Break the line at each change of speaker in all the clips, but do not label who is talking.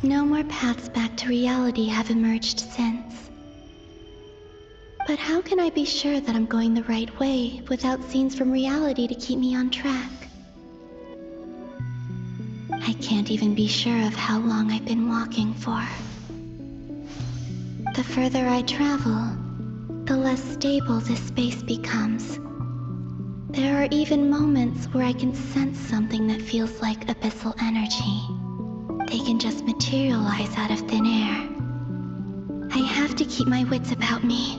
No more paths back to reality have emerged since. But how can I be sure that I'm going the right way without scenes from reality to keep me on track? I can't even be sure of how long I've been walking for. The further I travel, the less stable this space becomes. There are even moments where I can sense something that feels like abyssal energy. They can just materialize out of thin air. I have to keep my wits about me.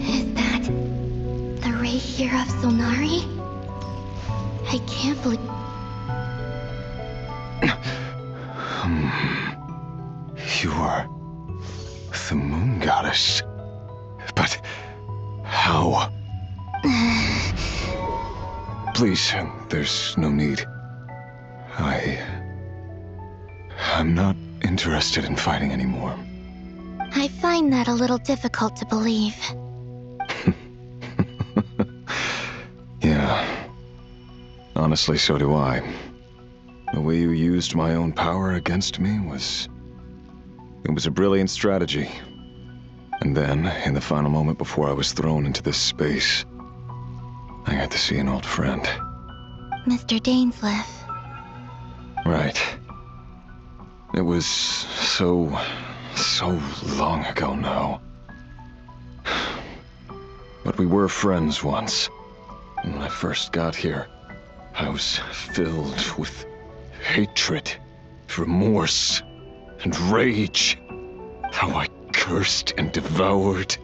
Is that the Rerir of Solnari? I can't believe...
You are the moon goddess. But how? Please, there's no need. I'm not interested in fighting anymore.
I find that a little difficult to believe.
Yeah. Honestly, so do I. The way you used my own power against me was... It was a brilliant strategy. And then, in the final moment before I was thrown into this space, I got to see an old friend.
Mr. Dainsleif.
Right. It was so long ago now. But we were friends once. And when I first got here, I was filled with hatred, remorse, and rage. How I cursed and devoured.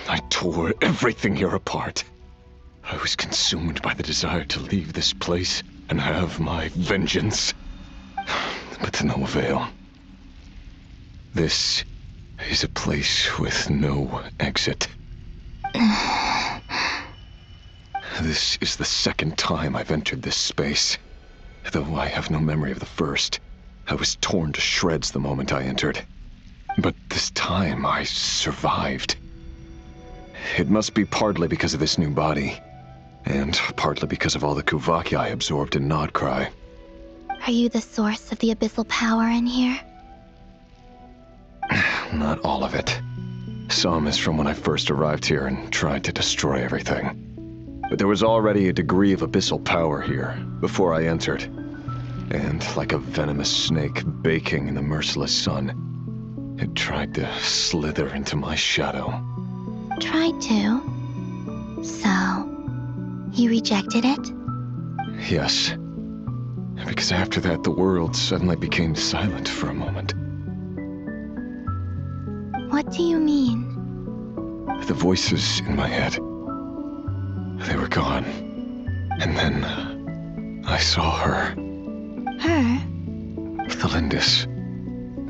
I tore everything here apart. I was consumed by the desire to leave this place and have my vengeance. But to no avail. This is a place with no exit. This is the second time I've entered this space. Though I have no memory of the first. I was torn to shreds the moment I entered. But this time I survived. It must be partly because of this new body. And partly because of all the Kuvaki I absorbed in Nodcry.
Are you the source of the abyssal power in here?
Not all of it. Some is from when I first arrived here and tried to destroy everything. But there was already a degree of abyssal power here before I entered. And like a venomous snake baking in the merciless sun, it tried to slither into my shadow.
Tried to? So, you rejected it?
Yes. Because after that, the world suddenly became silent for a moment.
What do you mean?
The voices in my head. They were gone. And then I saw her.
Her?
Tholindis.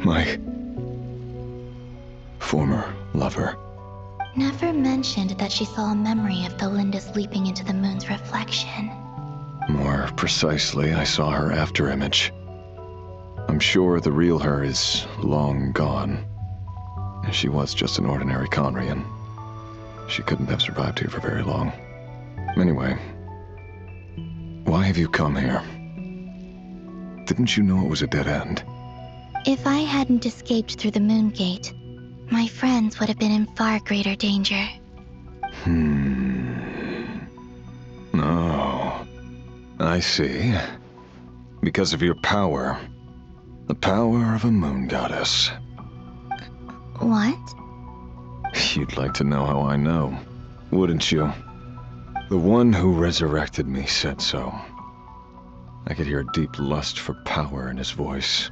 My former lover.
Never mentioned that she saw a memory of Tholindis leaping into the moon's reflection.
More precisely, I saw her afterimage. I'm sure the real her is long gone. She was just an ordinary Conrian. She couldn't have survived here for very long. Anyway, why have you come here? Didn't you know it was a dead end?
If I hadn't escaped through the moon gate, my friends would have been in far greater danger.
Oh, I see. Because of your power. The power of a moon goddess.
What?
You'd like to know how I know, wouldn't you? The one who resurrected me said so. I could hear a deep lust for power in his voice.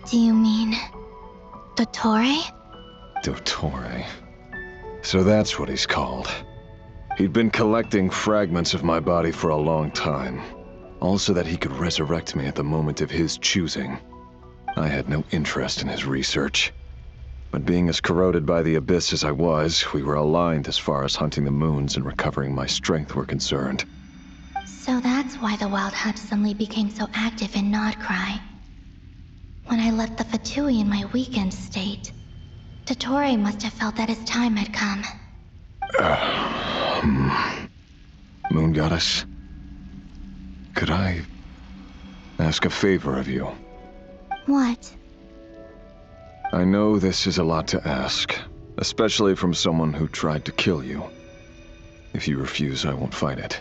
Do you mean... Dottore?
Dottore. So that's what he's called. He'd been collecting fragments of my body for a long time. All so that he could resurrect me at the moment of his choosing. I had no interest in his research. But being as corroded by the abyss as I was, we were aligned as far as hunting the moons and recovering my strength were concerned.
So that's why the Wild Hunt suddenly became so active in Nodcry. When I left the Fatui in my weakened state, Dottore must have felt that his time had come.
Moon Goddess, could I ask a favor of you?
What?
I know this is a lot to ask, especially from someone who tried to kill you. If you refuse, I won't fight it.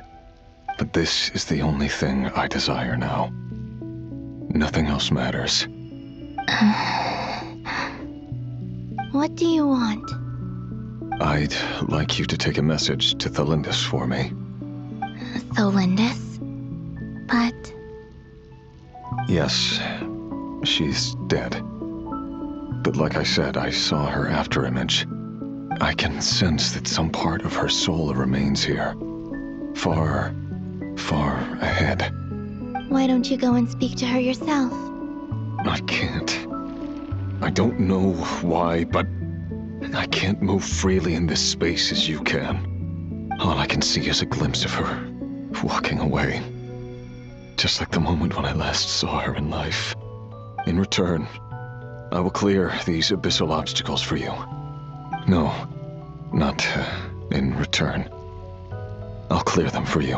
But this is the only thing I desire now. Nothing else matters.
What do you want?
I'd like you to take a message to Tholindis for me.
Tholindis? But...
Yes, she's dead. But like I said, I saw her afterimage. I can sense that some part of her soul remains here. Far, far ahead.
Why don't you go and speak to her yourself?
I can't. I don't know why, but I can't move freely in this space as you can. All I can see is a glimpse of her, walking away. Just like the moment when I last saw her in life. In return, I will clear these abyssal obstacles for you. No, not in return. I'll clear them for you,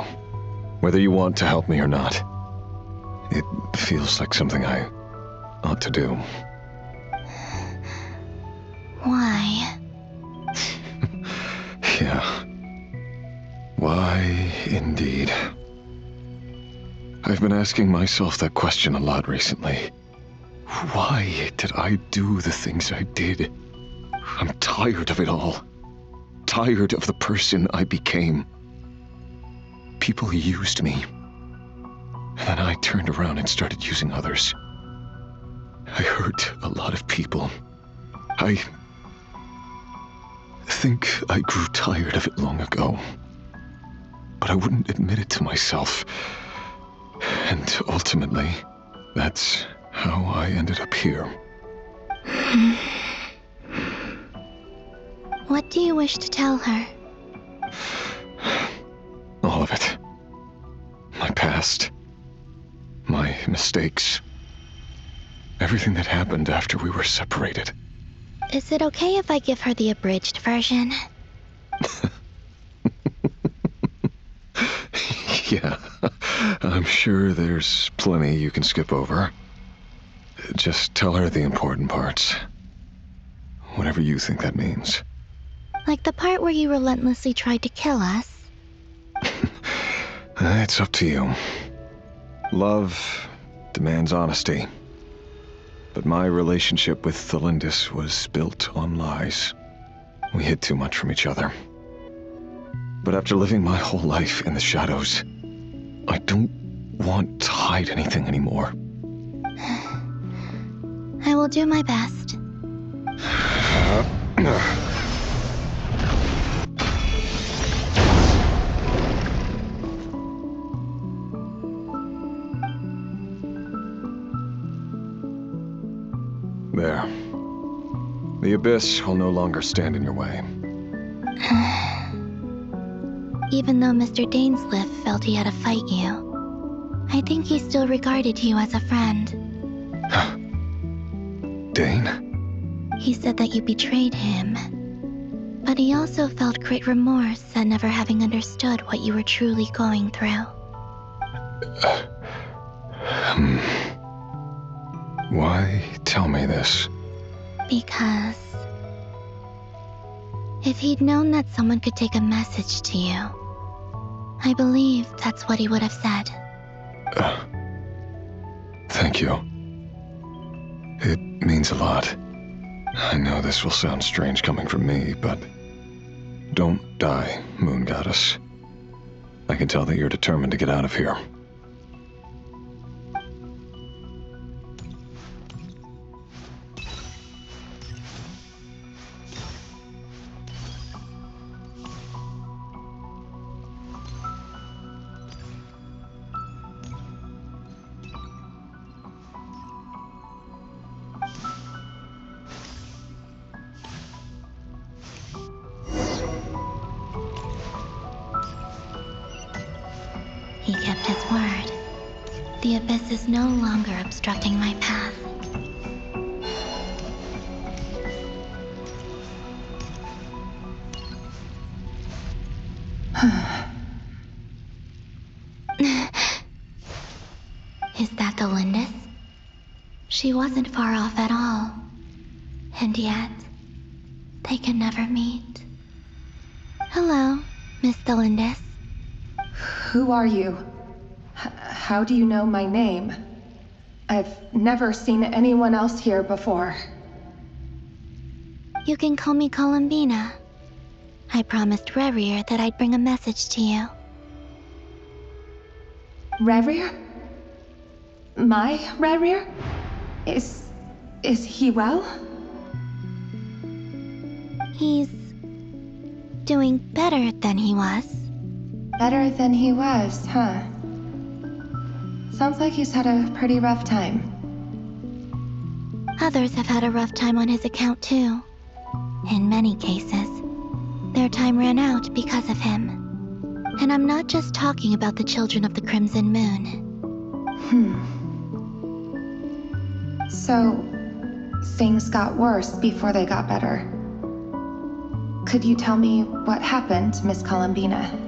whether you want to help me or not. It feels like something I ought to do.
Why?
Yeah. Why, indeed. I've been asking myself that question a lot recently. Why did I do the things I did? I'm tired of it all. Tired of the person I became. People used me. And then I turned around and started using others. I hurt a lot of people. I think I grew tired of it long ago. But I wouldn't admit it to myself. And ultimately, that's how I ended up here.
What do you wish to tell her?
All of it. My past. My mistakes. Everything that happened after we were separated.
Is it okay if I give her the abridged version?
Yeah, I'm sure there's plenty you can skip over. Just tell her the important parts. Whatever you think that means.
Like the part where you relentlessly tried to kill us?
It's up to you. Love demands honesty. But my relationship with Tholindis was built on lies. We hid too much from each other. But after living my whole life in the shadows, I don't want to hide anything anymore.
I will do my best.
There. The abyss will no longer stand in your way.
Even though Mr. Dainsliff felt he had to fight you, I think he still regarded you as a friend.
Dane?
He said that you betrayed him, but he also felt great remorse at never having understood what you were truly going through.
Why tell me this?
Because if he'd known that someone could take a message to you, I believe that's what he would have said.
Thank you. It means a lot. I know this will sound strange coming from me, but don't die, Moon Goddess. I can tell that you're determined to get out of here.
He kept his word. The abyss is no longer obstructing my path. Is that Tholindis? She wasn't far off at all. And yet, they can never meet. Hello, Miss Tholindis.
Who are you? How do you know my name? I've never seen anyone else here before.
You can call me Columbina. I promised Rerir that I'd bring a message to you.
Rerir? My Rerir? Is he well?
He's doing better than he was.
Better than he was, huh? Sounds like he's had a pretty rough time.
Others have had a rough time on his account too. In many cases, their time ran out because of him. And I'm not just talking about the children of the Crimson Moon.
So, things got worse before they got better. Could you tell me what happened, Miss Columbina?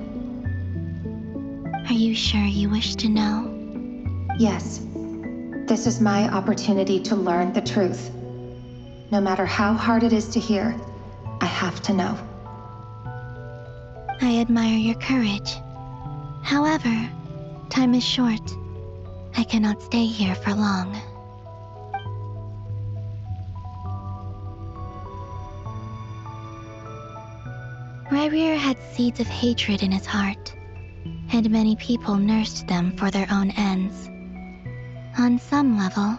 Are you sure you wish to know?
Yes. This is my opportunity to learn the truth. No matter how hard it is to hear, I have to know.
I admire your courage. However, time is short. I cannot stay here for long. Rerir had seeds of hatred in his heart, and many people nursed them for their own ends. On some level,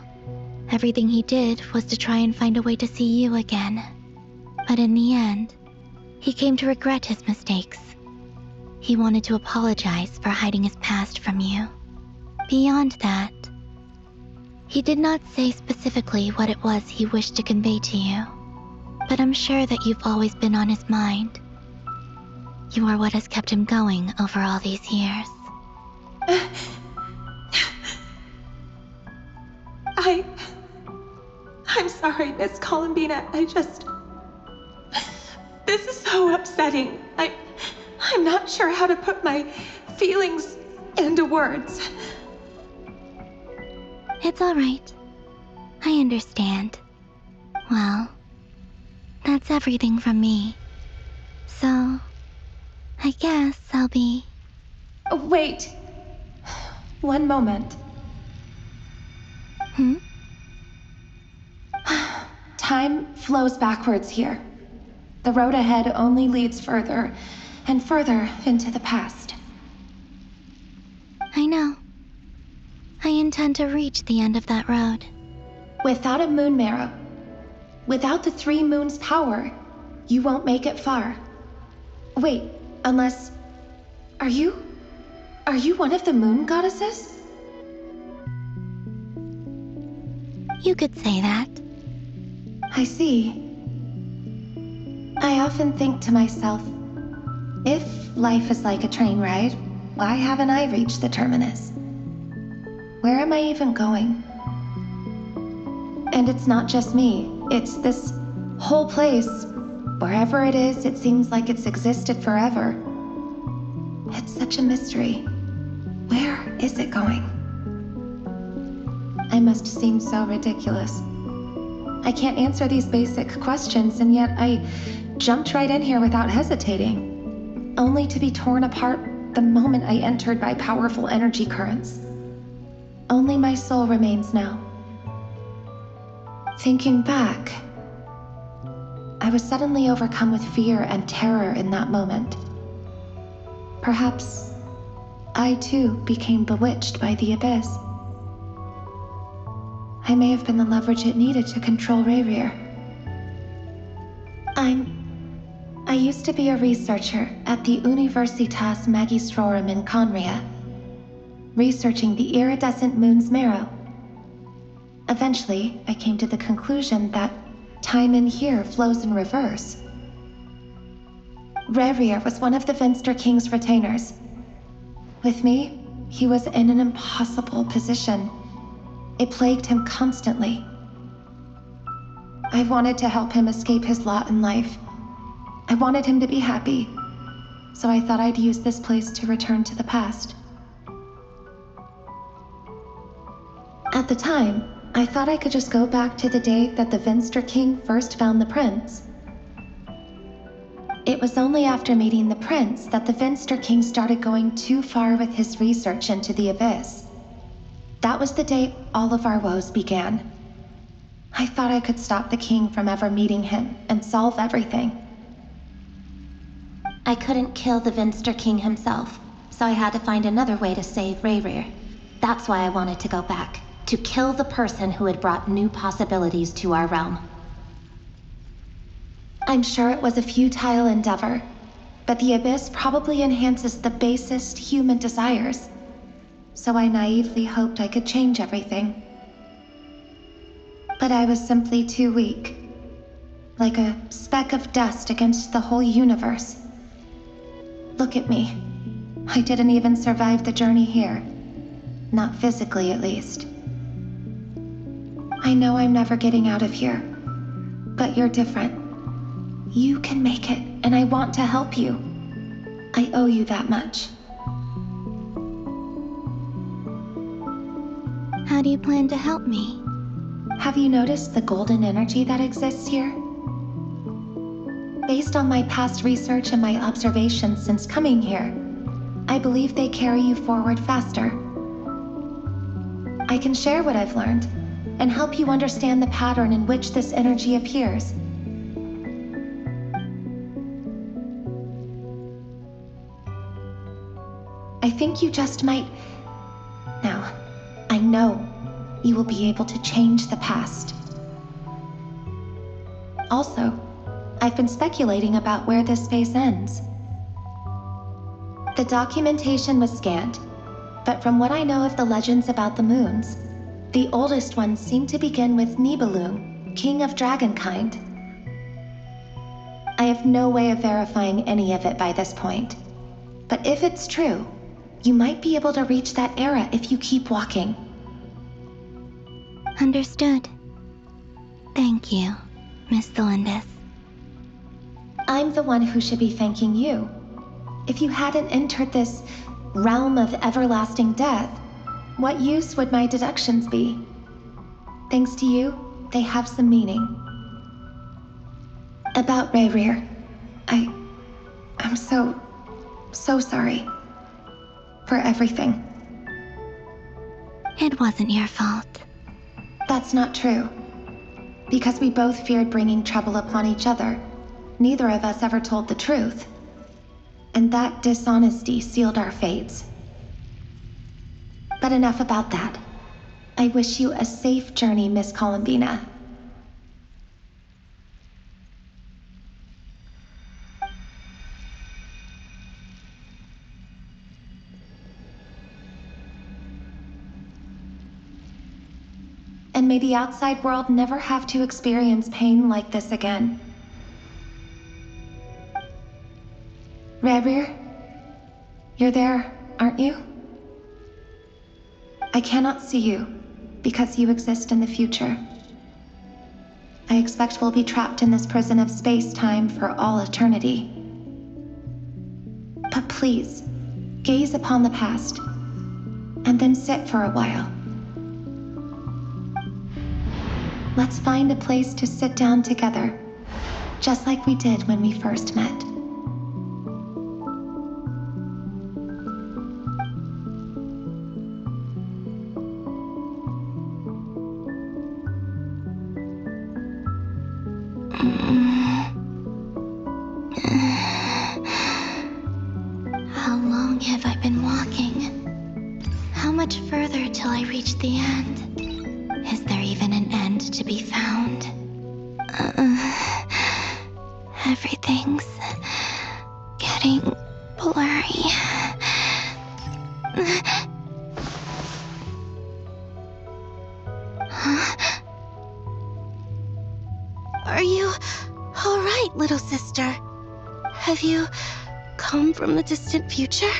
everything he did was to try and find a way to see you again. But in the end, he came to regret his mistakes. He wanted to apologize for hiding his past from you. Beyond that, he did not say specifically what it was he wished to convey to you, but I'm sure that you've always been on his mind. You are what has kept him going over all these years.
I'm sorry, Miss Columbina. This is so upsetting. I'm not sure how to put my feelings into words.
It's all right. I understand. Well, that's everything from me. So, I guess I'll be...
Wait. One moment. Time flows backwards here. The road ahead only leads further and further into the past.
I know. I intend to reach the end of that road.
Without a moon marrow, without the 3 moons' power, you won't make it far. Wait, unless... Are you one of the moon goddesses?
You could say that.
I see. I often think to myself, if life is like a train ride, why haven't I reached the terminus? Where am I even going? And it's not just me, it's this whole place. Wherever it is, it seems like it's existed forever. It's such a mystery. Where is it going? I must seem so ridiculous. I can't answer these basic questions, and yet I jumped right in here without hesitating, only to be torn apart the moment I entered by powerful energy currents. Only my soul remains now. Thinking back, I was suddenly overcome with fear and terror in that moment. Perhaps I too became bewitched by the abyss. I may have been the leverage it needed to control Rerir. I used to be a researcher at the Universitas Magistrorum in Conria, researching the iridescent moon's marrow. Eventually, I came to the conclusion that time in here flows in reverse. Rerir was one of the Venster King's retainers. With me, He was in an impossible position. It plagued him constantly. I wanted to help him escape his lot in life. I wanted him to be happy, so I thought I'd use this place to return to the past. At the time, I thought I could just go back to the day that the Venster King first found the prince. It was only after meeting the prince that the Venster King started going too far with his research into the abyss. That was the day all of our woes began. I thought I could stop the king from ever meeting him and solve everything.
I couldn't kill the Venster King himself, so I had to find another way to save Rerir. That's why I wanted to go back, to kill the person who had brought new possibilities to our realm.
I'm sure it was a futile endeavor, but the abyss probably enhances the basest human desires. So I naively hoped I could change everything. But I was simply too weak. Like a speck of dust against the whole universe. Look at me. I didn't even survive the journey here. Not physically, at least. I know I'm never getting out of here. But you're different. You can make it, and I want to help you. I owe you that much.
How do you plan to help me?
Have you noticed the golden energy that exists here? Based on my past research and my observations since coming here, I believe they carry you forward faster. I can share what I've learned and help you understand the pattern in which this energy appears. I think you just might... Now, I know you will be able to change the past. Also, I've been speculating about where this space ends. The documentation was scant, but from what I know of the legends about the moons, the oldest ones seem to begin with Nibelung, king of dragonkind. I have no way of verifying any of it by this point, but if it's true, you might be able to reach that era if you keep walking.
Understood. Thank you, Miss Tholindis.
I'm the one who should be thanking you. If you hadn't entered this realm of everlasting death, what use would my deductions be? Thanks to you, they have some meaning. About Rerir, I'm so sorry. For everything.
It wasn't your fault.
That's not true. Because we both feared bringing trouble upon each other, neither of us ever told the truth. And that dishonesty sealed our fates. But enough about that. I wish you a safe journey, Miss Columbina. And may the outside world never have to experience pain like this again. Rerir, you're there, aren't you? I cannot see you, because you exist in the future. I expect we'll be trapped in this prison of space-time for all eternity. But please, gaze upon the past, and then sit for a while. Let's find a place to sit down together, just like we did when we first met.
How long have I been walking? How much further till I reach the end? Is there even an end to be found? Everything's getting blurry. Huh? Are you all right, little sister? Have you come from the distant future?